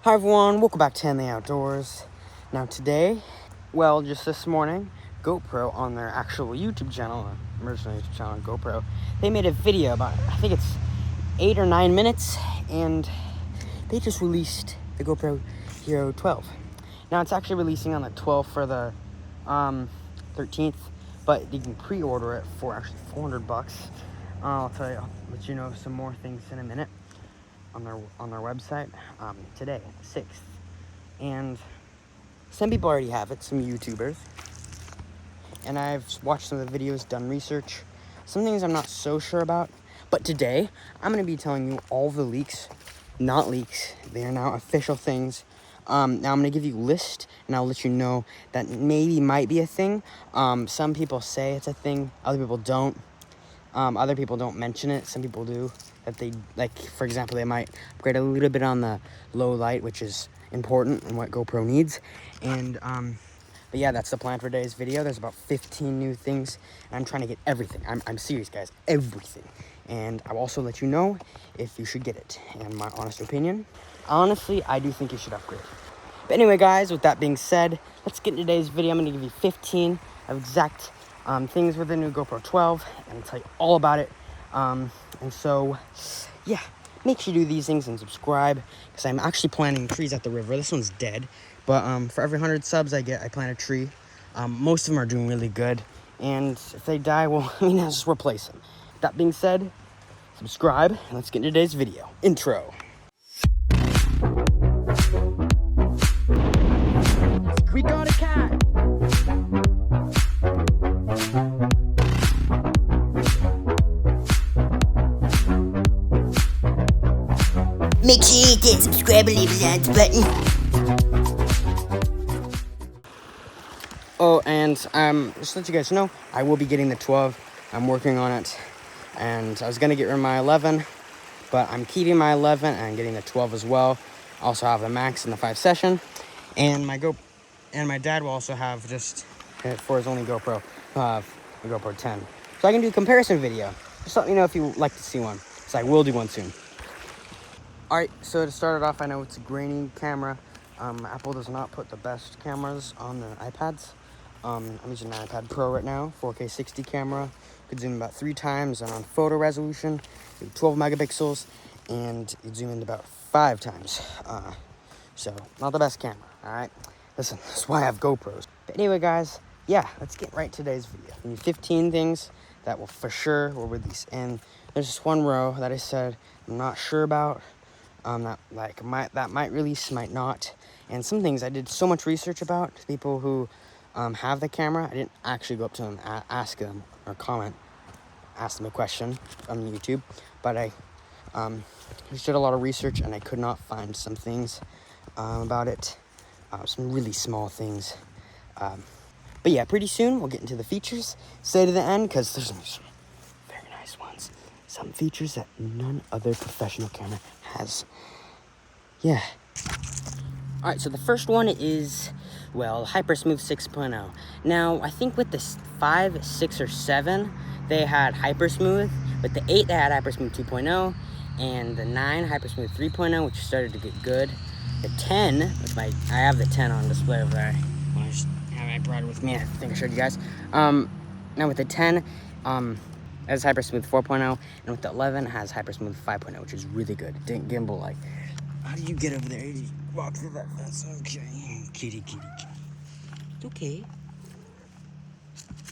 Hi everyone, welcome back to In the Outdoors. Now today, well, just this morning, GoPro on their actual YouTube channel, original YouTube channel, GoPro, they made a video about, I think it's 8 or 9 minutes, and they just released the GoPro Hero 12. Now it's actually releasing on the 12th for the 13th, but you can pre-order it for actually $400. I'll let you know some more things in a minute on their website today, 6th. And some people already have it, some YouTubers. And I've watched some of the videos, done research. Some things I'm not so sure about. But today, I'm going to be telling you all the leaks, not leaks. They are now official things. Now I'm going to give you a list, and I'll let you know that maybe might be a thing. Some people say it's a thing, other people don't. Other people don't mention it. Some people do. That they, like, for example, they might upgrade a little bit on the low light, which is important and what GoPro needs. And but yeah, that's the plan for today's video. There's about 15 new things, and I'm trying to get everything. I'm serious, guys, everything. And I'll also let you know if you should get it. And my honest opinion, honestly, I do think you should upgrade. But anyway, guys, with that being said, let's get into today's video. I'm going to give you 15 of exact things with the new GoPro 12, and I'll tell you all about it. And so, yeah, make sure you do these things and subscribe, because I'm actually planting trees at the river. This one's dead, but for every 100 subs I get, I plant a tree. Most of them are doing really good, and if they die, well, I mean, I'll just replace them. That being said, subscribe, and let's get into today's video. Intro. We got a cat! Make sure you hit that subscribe and leave a like button. Oh, and just to let you guys know, I will be getting the 12. I'm working on it, and I was gonna get rid of my 11, but I'm keeping my 11 and I'm getting the 12 as well. Also have the Max and the 5 session, and my dad will also have, just for his only GoPro, the GoPro 10. So I can do a comparison video. Just let me know if you would like to see one, because I will do one soon. Alright, so to start it off, I know it's a grainy camera. Apple does not put the best cameras on their iPads. I'm using an iPad Pro right now, 4K 60 camera. Could zoom about 3 times, and on photo resolution, 12 megapixels, and you zoom in about 5 times. So, not the best camera, alright? Listen, that's why I have GoPros. But anyway, guys, yeah, let's get right to today's video. We need 15 things that will for sure will release. And there's just one row that I said I'm not sure about. That might release, might not. And some things I did so much research about, people who have the camera. I didn't actually go up to them, ask them, or ask them a question on YouTube, but I just did a lot of research, and I could not find some things about it, some really small things. But yeah, pretty soon we'll get into the features. Stay to the end, because there's some very nice ones. Some features that none other professional camera has. Yeah. Alright, so the first one is, well, Hypersmooth 6.0. Now, I think with the 5, 6, or 7, they had Hypersmooth. With the 8, they had Hypersmooth 2.0. And the 9, Hypersmooth 3.0, which started to get good. The 10, which I have the 10 on display over there. I brought it with me. I think I showed you guys. Now with the 10, has Hypersmooth 4.0, and with the 11 it has Hypersmooth 5.0, which is really good. Didn't gimbal like. How do you get over there? You walk through that fence. Okay. Kitty. It's okay.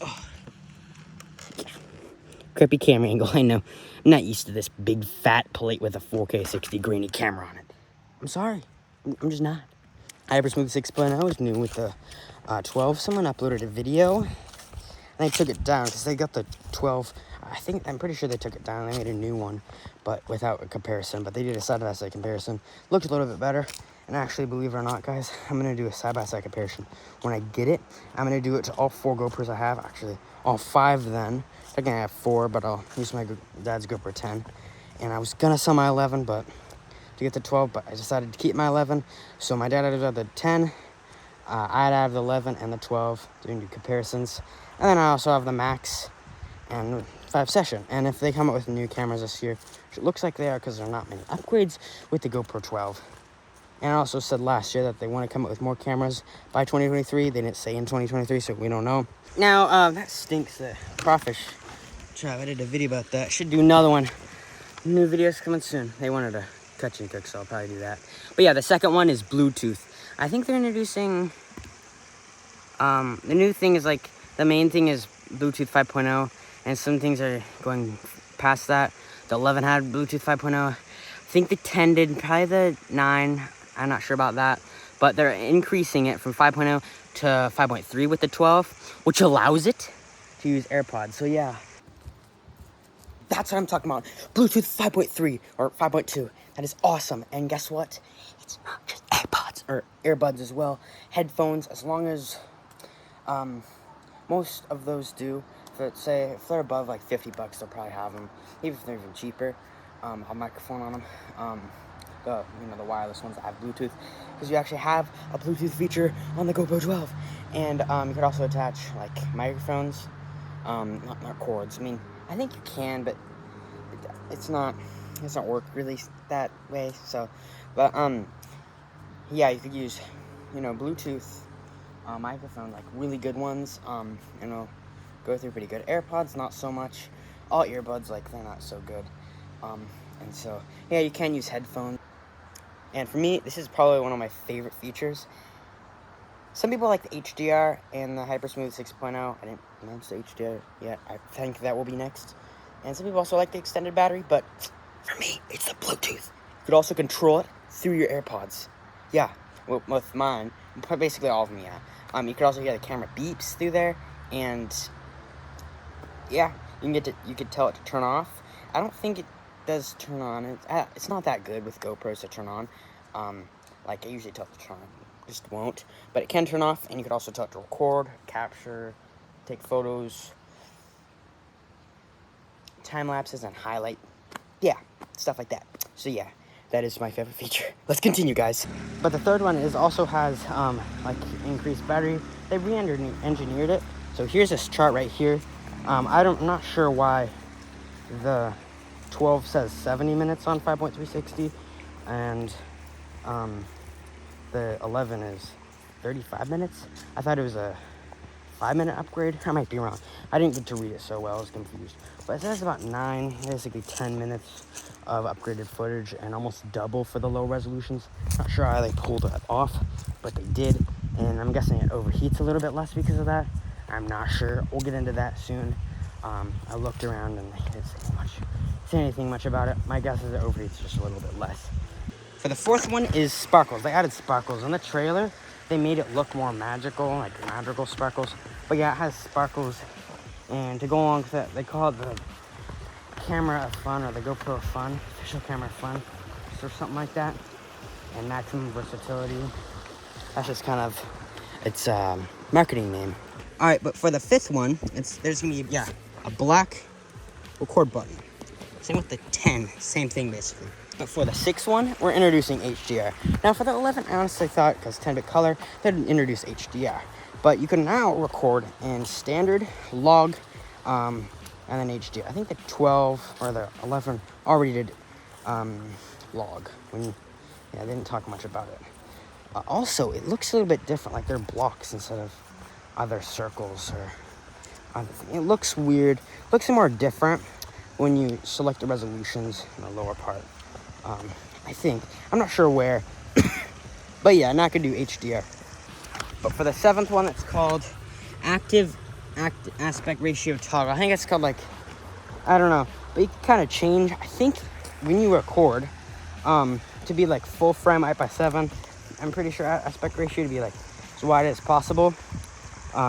Oh. Creepy camera angle, I know. I'm not used to this big fat plate with a 4K 60 grainy camera on it. I'm sorry. I'm just not. Hypersmooth 6.0 is new with the 12. Someone uploaded a video, and they took it down because they got the 12. I'm pretty sure they took it down. They made a new one, but without a comparison. But they did a side-by-side comparison. Looked a little bit better. And actually, believe it or not, guys, I'm going to do a side-by-side comparison. When I get it, I'm going to do it to all 4 GoPros I have. Actually, all 5 then. I think I have 4, but I'll use my dad's GoPro 10. And I was going to sell my 11, but to get the 12, but I decided to keep my 11. So my dad had the 10. I'd have the 11 and the 12, doing the comparisons. And then I also have the Max and 5 session. And if they come up with new cameras this year, which it looks like they are, because there are not many upgrades with the GoPro 12, And I also said last year that they want to come up with more cameras by 2023. They didn't say in 2023, so we don't know. Now, that stinks. The crawfish trap. I did a video about that. Should do another one. New videos coming soon. They wanted a catch and cook, so I'll probably do that. But yeah, the second one is Bluetooth. I think they're introducing... the new thing is like... The main thing is Bluetooth 5.0. And some things are going past that. The 11 had Bluetooth 5.0. I think the 10 did. Probably the 9. I'm not sure about that. But they're increasing it from 5.0 to 5.3 with the 12. Which allows it to use AirPods. So yeah. That's what I'm talking about. Bluetooth 5.3 or 5.2. That is awesome. And guess what? It's not just AirPods or earbuds as well. Headphones, as long as most of those do. If they're above like $50, they'll probably have them. Even if they're even cheaper. A microphone on them. The wireless ones that have Bluetooth, because you actually have a Bluetooth feature on the GoPro 12, and you could also attach like microphones, not cords. I mean, I think you can, but it's not work really that way. So, but yeah, you could use Bluetooth microphone, like really good ones. Go through pretty good. AirPods, not so much. All earbuds, like they're not so good. And so yeah, you can use headphones. And for me, this is probably one of my favorite features. Some people like the HDR and the Hypersmooth 6.0. I didn't announce the HDR yet. I think that will be next. And some people also like the extended battery, but for me, it's the Bluetooth. You could also control it through your AirPods. Yeah, with mine, basically all of them, yeah. You could also hear the camera beeps through there, and yeah, you could tell it to turn off. I don't think it does turn on. It's not that good with GoPros to turn on. Like I usually tell it to turn on, just won't. But it can turn off, and you could also tell it to record, capture, take photos, time lapses, and highlight. Yeah, stuff like that. So yeah, that is my favorite feature. Let's continue, guys. But the third one also has like increased battery. They re-engineered it. So here's this chart right here. I'm not sure why the 12 says 70 minutes on 5.360, and the 11 is 35 minutes. I thought it was a 5-minute upgrade. I might be wrong. I didn't get to read it so well. I was confused. But it says about 10 minutes of upgraded footage, and almost double for the low resolutions. Not sure how they pulled it off, but they did. And I'm guessing it overheats a little bit less because of that. I'm not sure. We'll get into that soon. I looked around and they didn't say anything much about it. My guess is it overheats just a little bit less. For the fourth one is sparkles. They added sparkles in the trailer. They made it look more magical, like magical sparkles. But yeah, it has sparkles. And to go along with it, they call it the camera of fun, or the GoPro fun, official camera fun, or something like that. And maximum versatility. That's just kind of its marketing name. All right, but for the fifth one, there's gonna be a black record button. Same with the 10, same thing basically. But for the sixth one, we're introducing HDR. Now for the 11, I honestly thought, because 10-bit color, they'd introduce HDR. But you can now record in standard, log, and then HDR. I think the 12 or the 11 already did log. They didn't talk much about it. Also, it looks a little bit different, like they're blocks instead of other circles or other things. It looks weird. It looks more different when you select the resolutions in the lower part. I think. I'm not sure where. But yeah, not gonna do HDR. But for the seventh one, it's called active aspect ratio toggle. I think it's called I don't know. But you can kind of change. I think when you record, to be like full frame 8x7, I'm pretty sure aspect ratio to be like as wide as possible.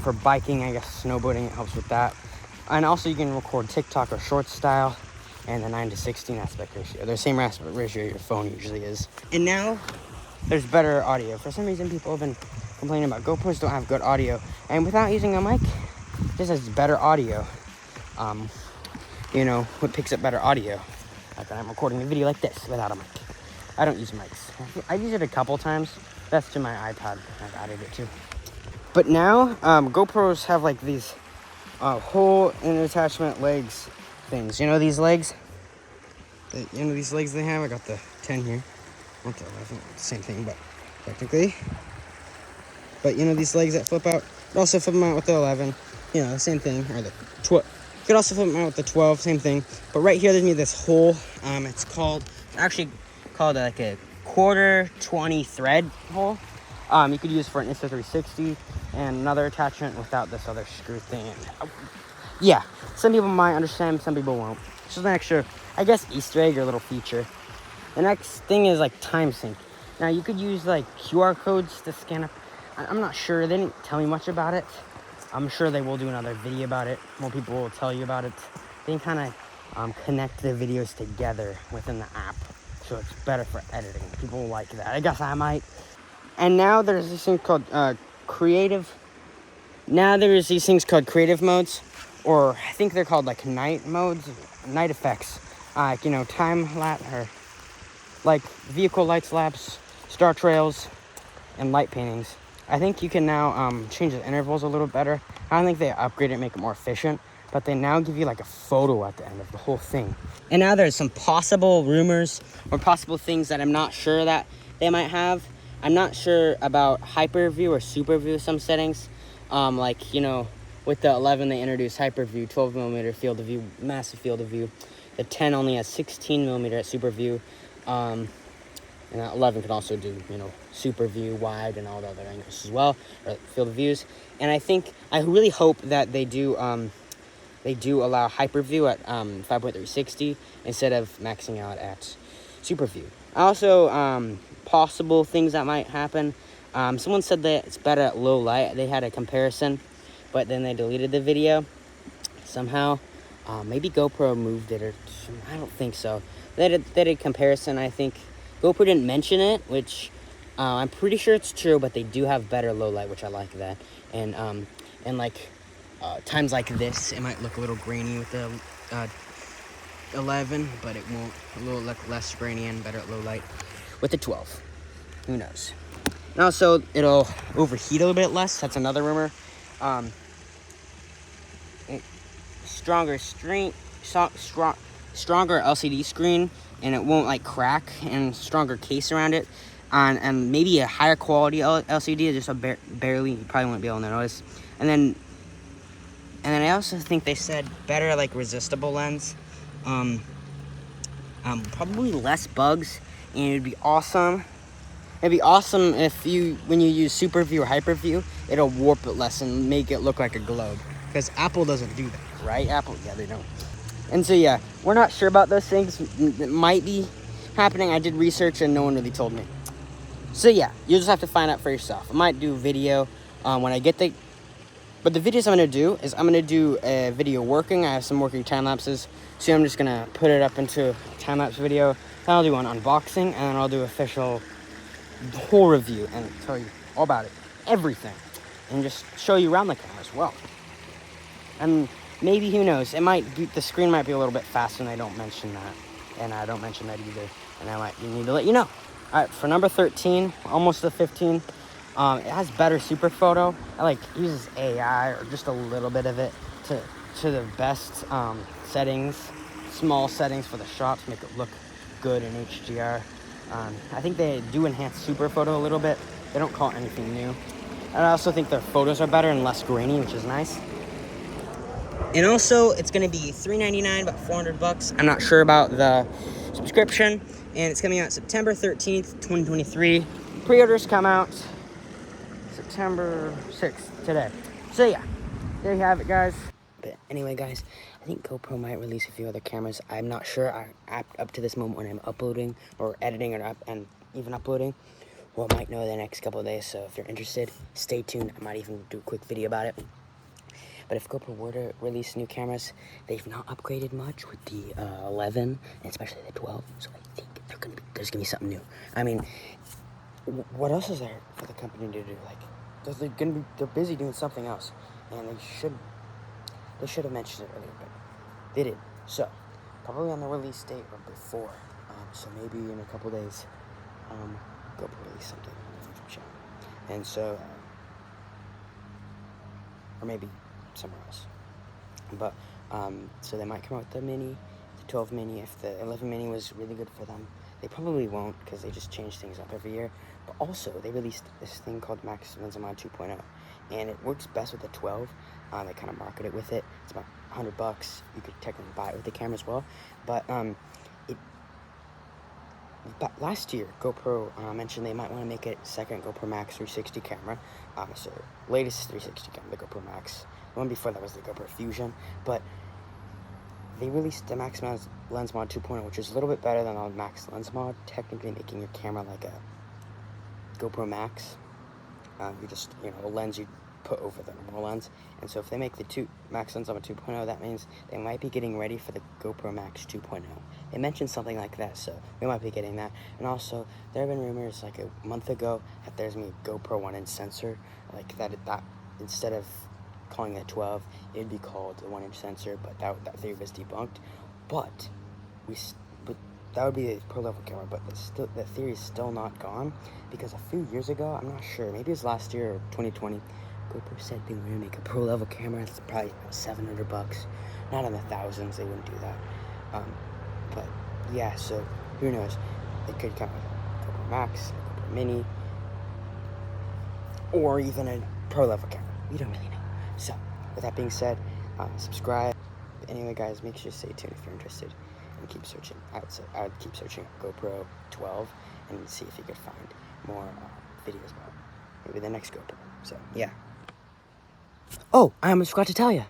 For biking, I guess snowboarding, it helps with that. And also you can record TikTok or short style, and the 9:16 aspect ratio. They're the same aspect ratio your phone usually is. And now there's better audio. For some reason, people have been complaining about GoPros don't have good audio. And without using a mic, this has better audio. What picks up better audio? Like when I'm recording a video like this without a mic. I don't use mics. I use it a couple times. That's to my iPad. I've added it too. But now, GoPros have like these whole attachment legs things. You know these legs? These legs they have? I got the 10 here. not the 11, same thing, but technically. But you know, these legs that flip out, you could also flip them out with the 11, you know, the same thing, or the 12. You could also flip them out with the 12, same thing. But right here, there's me this hole. It's actually called like a quarter 20 thread hole. You could use for an Insta360 and another attachment without this other screw thing. Yeah, some people might understand, some people won't. It's just an extra, I guess, Easter egg or little feature. The next thing is like time sync. Now you could use like QR codes to scan up. I'm not sure. They didn't tell me much about it. I'm sure they will do another video about it. More people will tell you about it. They can kind of connect the videos together within the app, so it's better for editing. People will like that. I guess I might. And now there's this thing called creative. Now there's these things called creative modes, or I think they're called like night modes, night effects. You know, time lapse or like vehicle lights lapse, star trails, and light paintings. I think you can now change the intervals a little better. I don't think they upgrade it, make it more efficient, but they now give you like a photo at the end of the whole thing. And now there's some possible rumors or possible things that I'm not sure that they might have. I'm not sure about hyperview or superview some settings. Like, you know, with the 11 they introduced hyperview, 12 millimeter field of view, massive field of view. The 10 only has 16 millimeter at superview. And that 11 can also do, you know, super view, wide, and all the other angles as well, or field of views. And I really hope that they do allow hyperview at 5.360 instead of maxing out at super view. Also, possible things that might happen. Someone said that it's better at low light. They had a comparison, but then they deleted the video somehow. Maybe GoPro moved it, or I don't think so. They did a comparison, I think. GoPro didn't mention it, which I'm pretty sure it's true, but they do have better low light, which I like that. And like times like this, it might look a little grainy with the 11, but it won't. A little look less grainy and better at low light with the 12. Who knows? And also, it'll overheat a little bit less. That's another rumor. Stronger LCD screen, and it won't like crack, and stronger case around it, and maybe a higher quality LCD, just barely, you probably won't be able to notice. And then I also think they said better like resistible lens, probably less bugs, and it'd be awesome. It'd be awesome if when you use super view or hyper view, it'll warp it less and make it look like a globe, because Apple doesn't do that, right? Apple, yeah, they don't. And so, yeah, we're not sure about those things. It might be happening. I did research and no one really told me. So, yeah, you'll just have to find out for yourself. I might do a video when I get But the videos I'm going to do is I'm going to do a video working. I have some working time lapses. So I'm just going to put it up into a time lapse video. Then I'll do an unboxing, and then I'll do official whole review and tell you all about it. Everything. And just show you around the camera as well. And maybe, who knows, the screen might be a little bit faster, and I don't mention that. And I don't mention that either. And I might need to let you know. All right, for number 13, almost to 15, it has better super photo. It uses AI or just a little bit of it to the best settings, small settings for the shot to make it look good in HDR. I think they do enhance super photo a little bit. They don't call it anything new. And I also think their photos are better and less grainy, which is nice. And also, it's going to be $399, about $400. I'm not sure about the subscription. And it's coming out September 13th, 2023. Pre-orders come out September 6th, today. So yeah, there you have it, guys. But anyway, guys, I think GoPro might release a few other cameras. I'm not sure. Up to this moment when I'm uploading or editing and even uploading, well, I might know the next couple of days. So if you're interested, stay tuned. I might even do a quick video about it. But if GoPro were to release new cameras, they've not upgraded much with the 11, and especially the 12. So I think there's gonna be something new. I mean, what else is there for the company to do? They're busy doing something else, and they should have mentioned it earlier, but they did. So probably on the release date or before. So maybe in a couple days, GoPro release something on the YouTube channel, and so, or maybe somewhere else. But so they might come out with the 12 mini. If the 11 mini was really good for them, They probably won't because they just change things up every year. But also, they released this thing called Max Lens Mod 2.0, and it works best with the 12. They kind of market it with it. It's about $100. You could technically buy it with the camera as well. But last year, GoPro mentioned they might want to make a second GoPro Max 360 camera. So latest 360 camera, the GoPro Max. The one before that was the GoPro Fusion. But they released the Max Lens Mod 2.0, which is a little bit better than the Max Lens Mod, technically making your camera like a GoPro Max. You just, a lens you put over the normal lens. And so if they make the Max Lens Mod 2.0, that means they might be getting ready for the GoPro Max 2.0. They mentioned something like that, so we might be getting that. And also, there have been rumors like a month ago that there's going to be a GoPro 1-inch sensor, like that instead of calling it 12, it'd be called the 1-inch sensor, but that theory was debunked. But that would be a pro level camera, but the theory is still not gone, because a few years ago, I'm not sure, maybe it was last year or 2020, GoPro said they were going to make a pro level camera. It's probably about $700, not in the thousands. They wouldn't do that. But yeah, so who knows? It could come with a GoPro Max, a GoPro Mini, or even a pro level camera. We don't really know. So with that being said, subscribe. But anyway, guys, make sure to stay tuned if you're interested, and keep searching. I would keep searching GoPro 12 and see if you could find more videos about maybe the next GoPro. So yeah. Oh, I almost forgot to tell you.